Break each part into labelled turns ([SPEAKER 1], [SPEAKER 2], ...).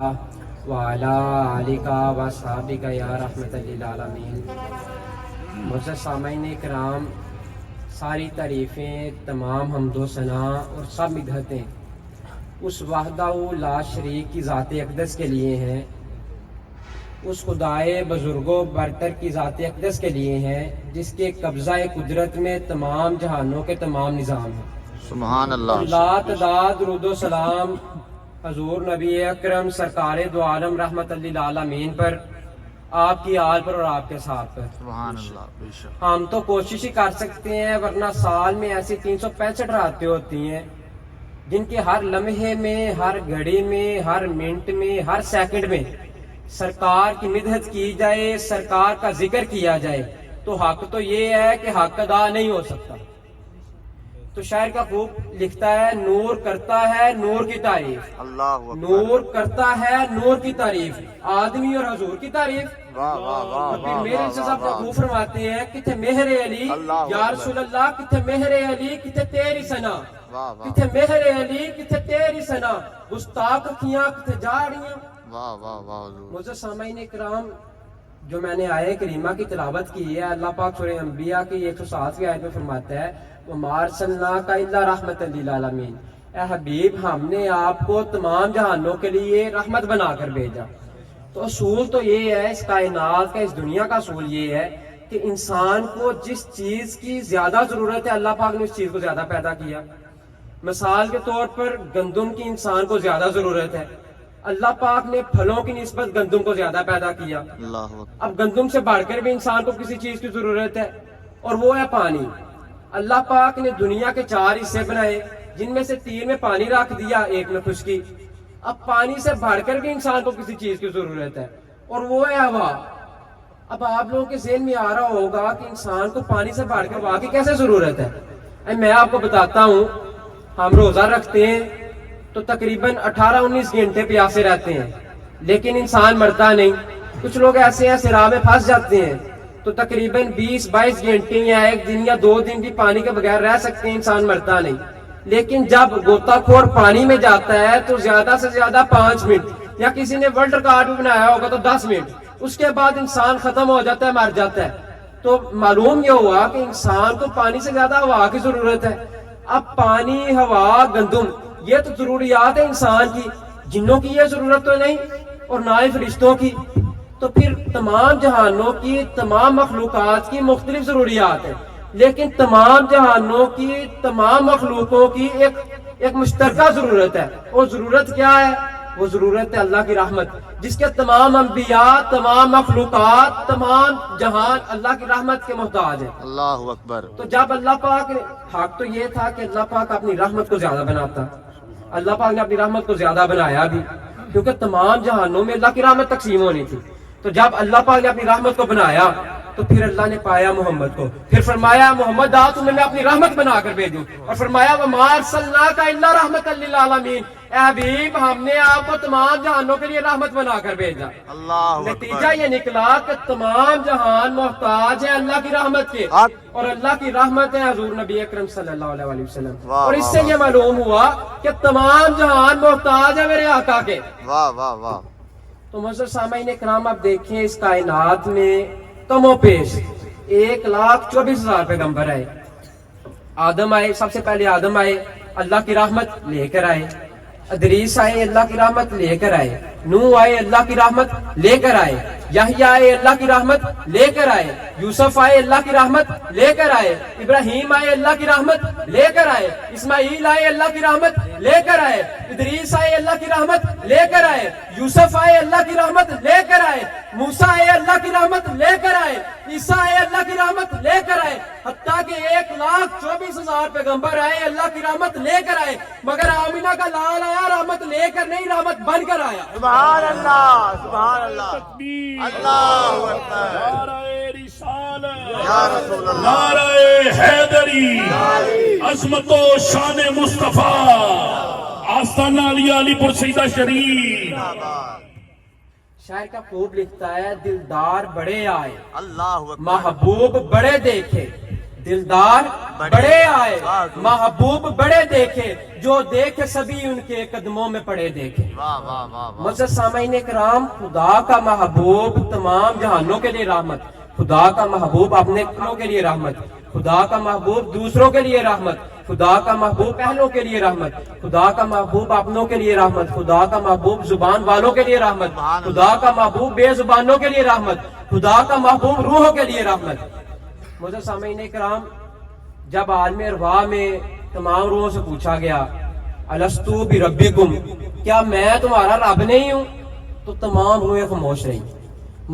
[SPEAKER 1] وعلی آلکا و صحابکا یا رحمت للعالمین۔ معزز سامعین کرام، ساری تعریفیں، تمام حمد و ثنا اور سب مدحتیں اس وحدہ لا شریک کی ذات اقدس کے لیے ہیں، اس خدائے بزرگوں برتر کی ذات اقدس کے لیے ہیں جس کے قبضہ قدرت میں تمام جہانوں کے تمام نظام ہیں۔
[SPEAKER 2] سبحان اللہ۔
[SPEAKER 1] لا تعداد درود و سلام حضور نبی اکرم سرکار دو عالم رحمت للعالمین پر، آپ کی آل پر اور آپ کے ساتھ پر۔
[SPEAKER 2] سبحان اللہ۔ بے شک
[SPEAKER 1] ہم تو کوشش ہی کر سکتے ہیں، ورنہ سال میں ایسی 365 راتیں ہوتی ہیں جن کے ہر لمحے میں، ہر گھڑی میں، ہر منٹ میں، ہر سیکنڈ میں سرکار کی مدحت کی جائے، سرکار کا ذکر کیا جائے، تو حق تو یہ ہے کہ حق ادا نہیں ہو سکتا۔ تو شاعر کا خوب لکھتا ہے، نور کرتا ہے نور کی تعریف،
[SPEAKER 2] اللہ اکبر۔
[SPEAKER 1] نور کرتا ہے نور کی تعریف، آدمی اور حضور کی تعریف۔
[SPEAKER 2] واہ واہ واہ
[SPEAKER 1] اور پھر
[SPEAKER 2] واہ
[SPEAKER 1] میرے سے صاحب
[SPEAKER 2] واہ
[SPEAKER 1] خوب فرماتے ہیں، کتھے مہر علی
[SPEAKER 2] اللہ
[SPEAKER 1] یا
[SPEAKER 2] اکبر۔
[SPEAKER 1] رسول اللہ، کتھے مہر علی، کتھے تیری ثنا،
[SPEAKER 2] واہ واہ
[SPEAKER 1] کتھے مہر علی، کتھے تیری ثنا، گستاخ اکھیاں کتھے جاڑیاں۔
[SPEAKER 2] واہ واہ واہ حضور۔
[SPEAKER 1] معزز سامعین کرام، جو میں نے آیہ کریمہ کی تلاوت کی ہے، اللہ پاک سورہ انبیاء کی 107ویں آیت میں فرماتا ہے، وَمَا أَرْسَلْنَاكَ إِلَّا رَحْمَةً لِّلْعَالَمِينَ، اے حبیب ہم نے آپ کو تمام جہانوں کے لیے رحمت بنا کر بھیجا۔ تو اصول تو یہ ہے، اس کائنات کا، اس دنیا کا اصول یہ ہے کہ انسان کو جس چیز کی زیادہ ضرورت ہے، اللہ پاک نے اس چیز کو زیادہ پیدا کیا۔ مثال کے طور پر گندم کی انسان کو زیادہ ضرورت ہے، اللہ پاک نے پھلوں کی نسبت گندم کو زیادہ پیدا کیا۔
[SPEAKER 2] اللہ اکبر۔
[SPEAKER 1] اب گندم سے بڑھ کر بھی انسان کو کسی چیز کی ضرورت ہے، اور وہ ہے پانی۔ اللہ پاک نے دنیا کے 4 حصے بنائے، جن میں سے 3 میں پانی رکھ دیا، 1 میں خشکی۔ اب پانی سے بڑھ کر بھی انسان کو کسی چیز کی ضرورت ہے، اور وہ ہے ہوا۔ اب آپ لوگوں کے ذہن میں آ رہا ہوگا کہ انسان کو پانی سے بڑھ کر ہوا کی کیسے ضرورت ہے۔ میں آپ کو بتاتا ہوں، ہم روزہ رکھتے ہیں تو تقریباً 18-19 گھنٹے پیاسے رہتے ہیں، لیکن انسان مرتا نہیں۔ کچھ لوگ ایسے ہیں صراع میں پھنس جاتے ہیں تو تقریباً 20-22 گھنٹے یا 1 دن یا 2 دن بھی پانی کے بغیر رہ سکتے ہیں، انسان مرتا نہیں۔ لیکن جب غوطہ خور پانی میں جاتا ہے تو زیادہ سے زیادہ 5 منٹ، یا کسی نے ورلڈ ریکارڈ بھی بنایا ہوگا تو 10 منٹ، اس کے بعد انسان ختم ہو جاتا ہے، مر جاتا ہے۔ تو معلوم یہ ہوا کہ انسان کو پانی سے زیادہ ہوا کی ضرورت ہے۔ اب پانی، ہوا، گندم، یہ تو ضروریات ہے انسان کی، جنوں کی یہ ضرورت تو نہیں، اور نہ ہی فرشتوں کی۔ تو پھر تمام جہانوں کی، تمام مخلوقات کی مختلف ضروریات ہیں، لیکن تمام جہانوں کی، تمام مخلوقوں کی ایک مشترکہ ضرورت ہے۔ وہ ضرورت کیا ہے؟ وہ ضرورت ہے اللہ کی رحمت، جس کے تمام انبیاء، تمام مخلوقات، تمام جہان اللہ کی رحمت کے محتاج ہیں۔
[SPEAKER 2] اللہ اکبر۔
[SPEAKER 1] تو جب اللہ پاک نے، حق تو یہ تھا کہ اللہ پاک اپنی رحمت کو زیادہ بناتا، اللہ پاک نے اپنی رحمت کو زیادہ بنایا بھی، کیونکہ تمام جہانوں میں اللہ کی رحمت تقسیم ہونی تھی۔ تو جب اللہ پاک نے اپنی رحمت کو بنایا تو پھر اللہ نے پایا محمد کو، پھر فرمایا محمد آ تمہیں میں اپنی رحمت بنا کر بھیجوں، اور فرمایا وَمَا أَرْسَلْنَاكَ إِلَّا رَحْمَةً لِّلْعَالَمِينَ، اے حبیب ہم نے آپ کو تمام جہانوں کے لیے رحمت بنا کر بھیجا۔
[SPEAKER 2] اللہ
[SPEAKER 1] نتیجہ
[SPEAKER 2] اکبر۔
[SPEAKER 1] یہ نکلا کہ تمام جہان محتاج ہے اللہ کی رحمت کے، اور اللہ کی رحمت ہے حضور نبی اکرم صلی اللہ علیہ وسلم۔
[SPEAKER 2] واہ
[SPEAKER 1] اور اس سے
[SPEAKER 2] واہ
[SPEAKER 1] یہ معلوم ہوا کہ تمام جہان محتاج ہے میرے آقا کے۔
[SPEAKER 2] واہ واہ واہ۔
[SPEAKER 1] تو معزز سامعین کرام، اب دیکھیں اس کائنات میں کم و پیش 1,24,000 پیغمبر آئے۔ آدم آئے، سب سے پہلے آدم آئے، اللہ کی رحمت لے کر آئے۔ ادریس آئے، اللہ کی رحمت لے کر آئے۔ نوح آئے، اللہ کی رحمت لے کر آئے۔ یحییٰ آئے، اللہ کی رحمت لے کر آئے۔ یوسف آئے، اللہ کی رحمت لے کر آئے۔ ابراہیم آئے، اللہ کی رحمت لے کر آئے۔ اسماعیل آئے، اللہ کی رحمت لے کر آئے۔ ادریس آئے، اللہ کی رحمت لے کر آئے۔ یوسف آئے، اللہ کی رحمت لے کر آئے۔ موسیٰ آئے، اللہ کی رحمت لے کر آئے۔ عیسیٰ آئے، اللہ کی رحمت لے کر آئے۔ حتیٰ کہ 1,24,000 پیغمبر آئے، اللہ کی رحمت لے کر آئے، مگر آمینہ کا لال آیا رحمت لے کر نہیں، رحمت بن کر آیا۔
[SPEAKER 2] سبحان اللہ، سبحان اللہ، اللہ اکبر۔
[SPEAKER 3] نعرہ رسالت،
[SPEAKER 2] یا رسول اللہ،
[SPEAKER 3] نعرہ حیدری، عظمت و شان مصطفیٰ، آستانہ علی علی پور سیدہ شریف۔
[SPEAKER 1] شاعر کا خوب لکھتا ہے، دلدار بڑے آئے،
[SPEAKER 2] اللہ اکبر۔
[SPEAKER 1] محبوب بڑے دیکھے، دلدار بڑے آئے محبوب بڑے دیکھے جو دیکھے سبھی ان کے قدموں میں پڑے دیکھے.
[SPEAKER 2] واہ واہ واہ واہ.
[SPEAKER 1] معزز سامعین کرام، خدا کا محبوب تمام جہانوں کے لیے رحمت، خدا کا محبوب اپنے اپنوں کے لیے رحمت، خدا کا محبوب دوسروں کے لیے رحمت، خدا کا محبوب اہلوں کے لیے رحمت، خدا کا محبوب اپنوں کے لیے رحمت، خدا کا محبوب زبان والوں کے لیے رحمت، خدا کا محبوب بے زبانوں کے لیے رحمت، خدا کا محبوب روحوں کے لیے رحمت. معزز سامعین کرام، جب عالم ارواح میں تمام روحوں سے پوچھا گیا الستو بربکم، کیا میں تمہارا رب نہیں ہوں، تو تمام روحیں خاموش رہیں،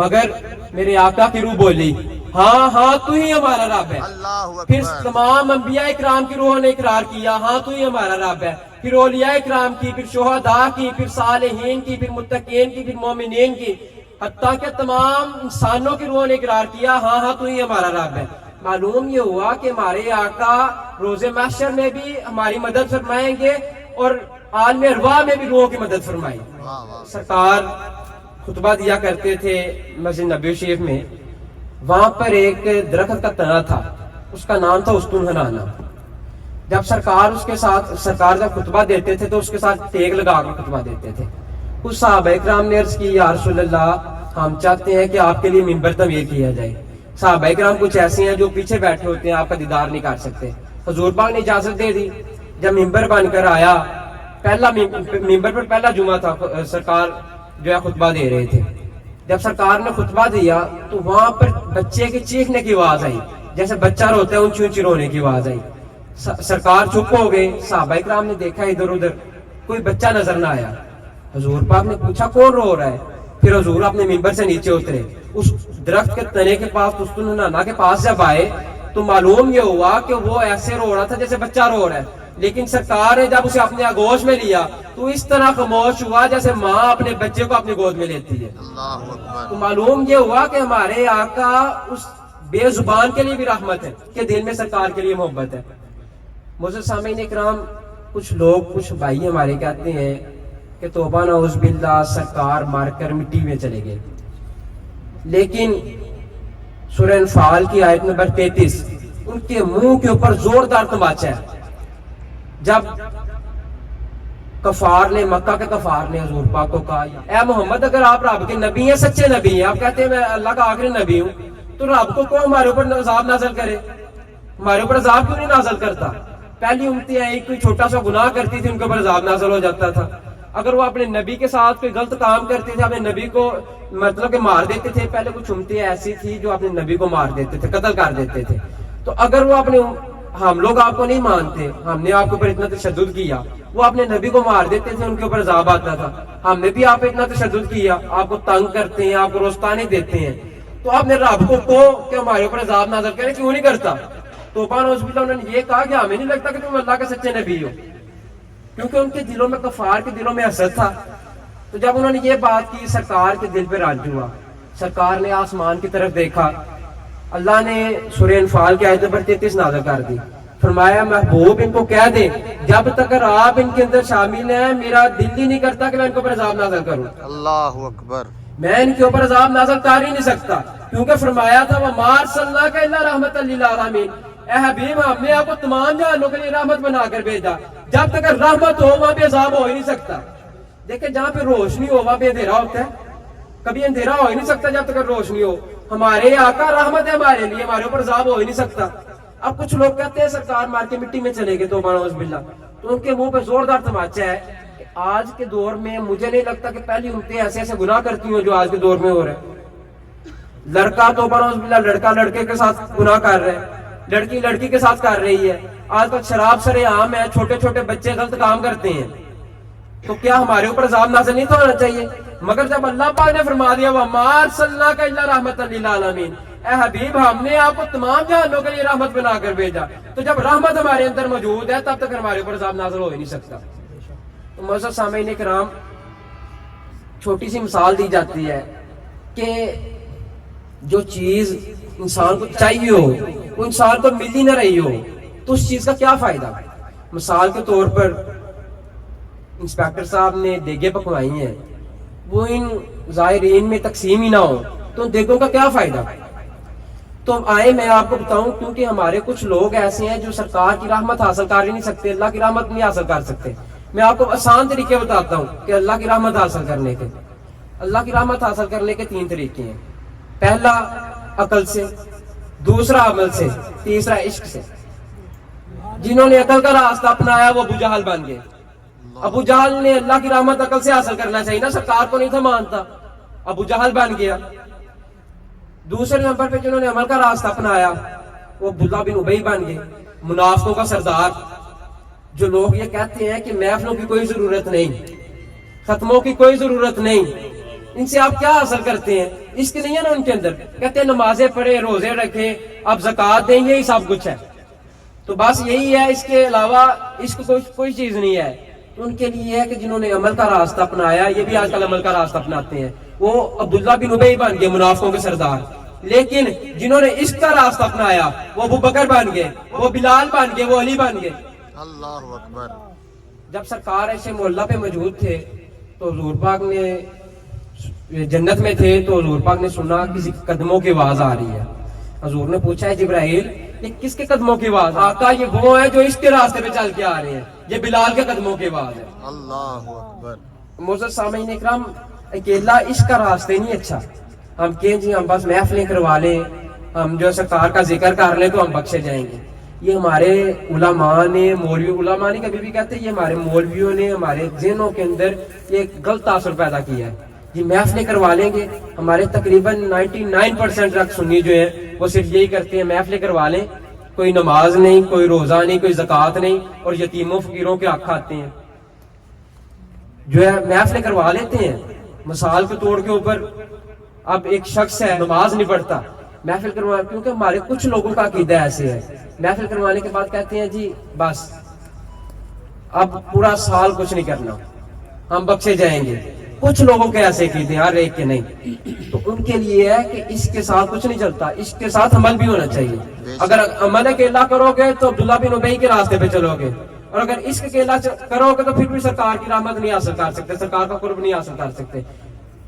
[SPEAKER 1] مگر میرے آقا کی روح بولی ہاں ہاں تو ہی ہمارا رب ہے.
[SPEAKER 2] اللہ
[SPEAKER 1] پھر
[SPEAKER 2] اکبر.
[SPEAKER 1] تمام انبیاء اکرام کی روحوں نے اقرار کیا ہاں تو ہی ہمارا رب ہے. پھر اولیاء اکرام کی، پھر شہداء کی، پھر صالحین کی، پھر متقین کی، پھر مومنین کی، حتیٰ کہ تمام انسانوں کی روحوں نے اقرار کیا ہاں ہاں تو ہی ہمارا رب ہے. معلوم یہ ہوا کہ ہمارے آقا روز محشر میں بھی ہماری مدد فرمائیں گے اور عالم ارواح میں بھی روحوں کی مدد فرمائیں گے.
[SPEAKER 2] واہ واہ.
[SPEAKER 1] سرکار خطبہ دیا کرتے تھے مسجد نبوی شریف میں. وہاں پر ایک درخت کا تنا تھا، اس کا نام تھا استون حنانا. جب سرکار جب خطبہ دیتے تھے تو اس کے ساتھ ٹیک لگا کر خطبہ دیتے تھے. کچھ صحابہ اکرام نے عرض کی یا رسول اللہ ہم چاہتے ہیں کہ آپ کے لیے ممبر تعمیر کیا جائے. صحابہ اکرام کچھ ایسے ہیں جو پیچھے بیٹھے ہوتے ہیں، آپ کا دیدار نہیں کر سکتے. حضور پاک نے اجازت دے دی. جب ممبر بن کر آیا، پہلا ممبر پر پہلا جمعہ تھا، سرکار جو ہے خطبہ دے رہے تھے. جب سرکار نے خطبہ دیا تو وہاں پر بچے کے چیخنے کی آواز آئی، جیسے بچہ روتا ہے اونچی اونچی رونے کی آواز آئی. سرکار چپ ہو گئے. صحابہ اکرام نے دیکھا ادھر ادھر، کوئی بچہ نظر نہ آیا. حضور پاک نے پوچھا کون رو رہا ہے. پھر حضور اپنے ممبر سے نیچے اترے، اس درخت کے تنے کے پاس، استون حنانا کے پاس جب آئے تو معلوم یہ ہوا کہ وہ ایسے رو رہا تھا جیسے بچہ رو رہا ہے. لیکن سرکار نے جب اسے اپنے آغوش میں لیا تو اس طرح خاموش ہوا جیسے ماں اپنے بچے کو اپنی گود میں لیتی ہے.
[SPEAKER 2] اللہ اکبر.
[SPEAKER 1] تو معلوم یہ ہوا کہ ہمارے آقا اس بے زبان کے لیے بھی رحمت ہے کہ دل میں سرکار کے لیے محبت ہے. معزز سامعین اکرام، کچھ لوگ، کچھ بھائی ہمارے کہتے ہیں کہ توبہ نعوذ باللہ سرکار مار کر مٹی میں چلے گئے. لیکن سورہ انفال کی آیت نمبر 33 ان کے منہ کے اوپر زوردار تماچا ہے. جب کفار نے، مکہ کے کفار نے حضور پاک کو کہا اے محمد اگر آپ رب کے نبی ہیں، سچے نبی ہیں، آپ کہتے ہیں میں اللہ کا آخری نبی ہوں، تو رب کو ہمارے اوپر عذاب نازل کرے، ہمارے اوپر عذاب کیوں نہیں نازل کرتا؟ پہلی امتیں آئی، کوئی چھوٹا سا گناہ کرتی تھی ان کے اوپر عذاب نازل ہو جاتا تھا. اگر وہ اپنے نبی کے ساتھ کوئی غلط کام کرتے تھے، اپنے نبی کو مطلب کہ مار دیتے تھے. پہلے کچھ امتیں ایسی تھی جو اپنے نبی کو مار دیتے تھے، قتل کر دیتے تھے. تو اگر وہ اپنے، ہم لوگ آپ کو نہیں مانتے، ہم نے آپ کے اوپر اتنا تشدد کیا، وہ اپنے نبی کو مار دیتے تھے، ان کے اوپر عذاب آتا تھا. ہم نے بھی آپ پہ اتنا تشدد کیا، آپ کو تنگ کرتے ہیں، آپ کو روستانے دیتے ہیں، تو آپ نے رب کو کہ ہمارے اوپر عذاب نازل کرے، کیوں نہیں کرتا؟ تو انہوں نے یہ کہا کہ ہمیں نہیں لگتا کہ تم اللہ کے سچے نبی ہو، کیونکہ ان کے دلوں میں، کفار کے دلوں میں حسد تھا. تو جب انہوں نے یہ بات کی، سرکار کے دل پہ رنج ہوا. سرکار نے آسمان کی طرف دیکھا، اللہ نے سورہ انفال کی آیت نمبر 33 نازل کر دی. فرمایا محبوب ان کو کہہ دیں جب تک آپ ان کے اندر شامل ہیں میرا دل ہی نہیں کرتا کہ میں ان کے اوپر عذاب نازل کروں.
[SPEAKER 2] اللہ اکبر.
[SPEAKER 1] میں ان کے اوپر عذاب نازل کر ہی نہیں سکتا، کیونکہ فرمایا تھا وَمَا أَرْسَلْنَاكَ إِلَّا رَحْمَةً لِّلْعَالَمِينَ. اے حبیب ہم نے آپ کو تمام جہانوں کے لیے رحمت بنا کر بھیجا. جب تک رحمت ہو وہاں پہ عذاب ہو ہی نہیں سکتا. دیکھیں جہاں پہ روشنی ہو وہاں پہ اندھیرا ہوتا ہے، کبھی اندھیرا ہو ہی نہیں سکتا جب تک روشنی ہو. ہمارے آقا رحمت ہے ہمارے لیے، ہمارے اوپر عذاب ہو ہی نہیں سکتا. اب کچھ لوگ کہتے ہیں سرکار مار کے مٹی میں چلے گئے، توبہ نعوذ باللہ. تو ان کے منہ پہ زوردار تماچا ہے کہ آج کے دور میں مجھے نہیں لگتا کہ پہلی امتیں ایسے ایسے گناہ کرتی ہوں جو آج کے دور میں ہو رہے ہیں. لڑکا توبہ نعوذ باللہ، لڑکا لڑکے کے ساتھ گناہ کر رہے ہیں، لڑکی لڑکی کے ساتھ کر رہی ہے. آج تک شراب سرے عام ہے، چھوٹے چھوٹے بچے غلط کام کرتے ہیں. تو کیا ہمارے اوپر عذاب نازل نہیں ہونا چاہیے؟ مگر جب اللہ پاک نے فرما دیا وَمَا أَرْسَلْنَاكَ إِلَّا رَحْمَةً لِّلْعَالَمِينَ، اے حبیب ہم نے آپ کو تمام جہانوں کے لیے رحمت بنا کر بھیجا، تو جب رحمت ہمارے اندر موجود ہے تب تک ہمارے اوپر عذاب نازل ہو ہی نہیں سکتا. تو معزز سامعین کرام، چھوٹی سی مثال دی جاتی ہے کہ جو چیز انسان کو چاہیے ہو وہ انسان کو مل ہی نہ رہی ہو تو اس چیز کا کیا فائدہ؟ مثال کے طور پر انسپیکٹر صاحب نے دیگیں پکوائی ہیں، وہ ان زائرین میں تقسیم ہی نہ ہو تو ان دیگوں کا کیا فائدہ؟ تو آئے میں آپ کو بتاؤں، کیونکہ ہمارے کچھ لوگ ایسے ہیں جو سرکار کی رحمت حاصل کر ہی نہیں سکتے، اللہ کی رحمت نہیں حاصل کر سکتے. میں آپ کو آسان طریقے بتاتا ہوں کہ اللہ کی رحمت حاصل کرنے کے. اللہ کی رحمت حاصل کرنے کے 3 طریقے ہیں. پہلا عقل سے، دوسرا عمل سے، تیسرا عشق سے. جنہوں نے عقل کا راستہ اپنایا وہ ابو جہل بن گئے. ابو جہل نے اللہ کی رحمت عقل سے حاصل کرنا چاہیے نا، سرکار کو نہیں تھا مانتا، ابو جہل بن گیا. دوسرے نمبر پہ جنہوں نے عمل کا راستہ اپنایا وہ عبداللہ بن ابی بن گئے، منافقوں کا سردار. جو لوگ یہ کہتے ہیں کہ محفلوں کی کوئی ضرورت نہیں، ختموں کی کوئی ضرورت نہیں، ان سے آپ کیا حاصل کرتے ہیں؟ اس کے نہیں ہے نا ان کے اندر. کہتے ہیں نمازیں پڑھیں، روزے رکھیں، آپ زکوٰۃ دیں، یہی سب کچھ ہے. تو بس یہی ہے، اس کے علاوہ اس کو کوئی چیز نہیں ہے. تو ان کے لیے ہے کہ جنہوں نے عمل کا راستہ اپنایا، یہ بھی آج کل عمل کا راستہ اپناتے ہیں، وہ عبداللہ بن ابی بن گئے، منافقوں کے سردار. لیکن جنہوں نے عشق کا راستہ اپنایا وہ ابو بکر بن گئے، وہ بلال بن گئے، وہ علی بن گئے.
[SPEAKER 2] اللہ اکبر.
[SPEAKER 1] جب سرکار ایسے محلہ پہ موجود تھے تو حضور پاک نے جنت میں تھے، تو حضور پاک نے سنا کسی قدموں کی آواز آ رہی ہے. حضور نے پوچھا ہے جبرائیل یہ کس کے قدموں کی آواز؟ آقا یہ وہ ہے جو اس کے راستے پہ چل کے آ رہے ہیں، یہ بلال کے قدموں کی آواز ہے.
[SPEAKER 2] اللہ اکبر.
[SPEAKER 1] معزز سامعین اکرام، اکیلا عشق کا راستے نہیں اچھا. ہم کہیں جی ہم بس محفلیں کروا لیں، ہم جو سرکار کا ذکر کر لیں تو ہم بخشے جائیں گے. یہ ہمارے علماء نے، علماء نے کبھی بھی کہتے ہیں، یہ ہمارے مولویوں نے ہمارے ذہنوں کے اندر یہ غلط تاثر پیدا کیا ہے. یہ محفلیں کروا لیں گے، ہمارے تقریباً 99% رقص سنی جو ہیں وہ صرف یہی کرتے ہیں، محفلیں کروا لیں، کوئی نماز نہیں، کوئی روزہ نہیں، کوئی زکوٰۃ نہیں، اور یتیموں فقیروں کے حق کھاتے ہیں. جو ہے محفلیں کروا لیتے ہیں. مثال کے طور کے اوپر اب ایک شخص ہے نماز نہیں پڑھتا، محفل کروا، کیونکہ ہمارے کچھ لوگوں کا عقیدہ ایسے ہے، محفل کروانے کے بعد کہتے ہیں جی بس اب پورا سال کچھ نہیں کرنا، ہم بخشے جائیں گے. کچھ لوگوں کے ایسے عقیدے، ہر ایک کے نہیں. تو ان کے لیے ہے کہ اس کے ساتھ کچھ نہیں چلتا، اس کے ساتھ عمل بھی ہونا چاہیے. اگر عمل اکیلا کرو گے تو عبداللہ بن ابی کے راستے پہ چلو گے، اور اگر اس کے اکیلا کرو گے تو پھر بھی سرکار کی رحمت نہیں حاصل کر سکتے، سرکار کا قرب نہیں حاصل کر سکتے.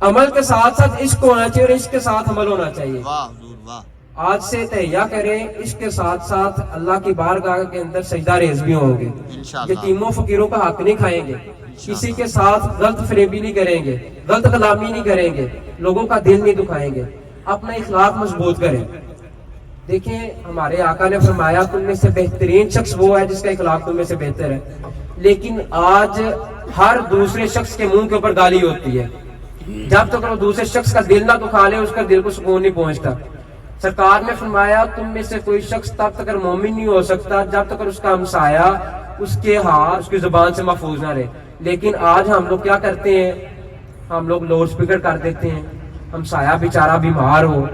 [SPEAKER 1] عمل کے ساتھ ساتھ عشق ہونا چاہیے اور عشق کے ساتھ عمل ہونا چاہیے.
[SPEAKER 2] واہ حضور واہ.
[SPEAKER 1] آج سے تہیہ کریں، اس کے ساتھ ساتھ اللہ کی بارگاہ کے اندر سجدہ ریز بھی ہوں گے،
[SPEAKER 2] انشاءاللہ.
[SPEAKER 1] یتیموں فقیروں کا حق نہیں کھائیں گے، کسی کے ساتھ غلط فریبی نہیں کریں گے، غلط کلامی نہیں کریں گے، لوگوں کا دل نہیں دکھائیں گے، اپنا اخلاق مضبوط کریں. دیکھیں ہمارے آقا نے فرمایا تم میں سے بہترین شخص وہ ہے جس کا اخلاق تم میں سے بہتر ہے. لیکن آج ہر دوسرے شخص کے منہ کے اوپر گالی ہوتی ہے. جب تک وہ دوسرے شخص کا دل نہ دکھا لے اس کا دل کو سکون نہیں پہنچتا. سرکار نے فرمایا تم میں سے کوئی شخص تب تک مومن نہیں ہو سکتا جب تک اس کا ہمسایہ اس کے ہاتھ، اس کی زبان سے محفوظ نہ رہے. لیکن آج ہم لوگ کیا کرتے ہیں، ہم لوگ لاؤڈ اسپیکر کر دیتے ہیں، ہمسایہ بیچارہ بیمار ہو،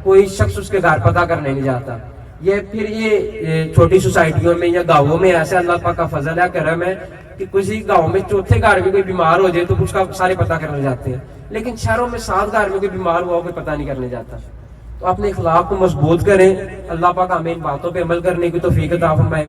[SPEAKER 1] کوئی شخص اس کے گھر پتہ کرنے نہیں جاتا. یہ پھر یہ چھوٹی سوسائٹیوں میں یا گاؤں میں ایسا اللہ پاک کا فضل ہے، کرم ہے کہ کسی گاؤں میں چوتھے گھر میں کوئی بیمار ہو جائے تو اس کا سارے پتہ کرنے جاتے ہیں. لیکن شہروں میں 7 گھر میں کوئی بیمار ہوا کوئی پتہ نہیں کرنے جاتا. تو اپنے اخلاق کو مضبوط کریں. اللہ پاک ہمیں ان باتوں پہ عمل کرنے کی توفیق عطا فرمائے.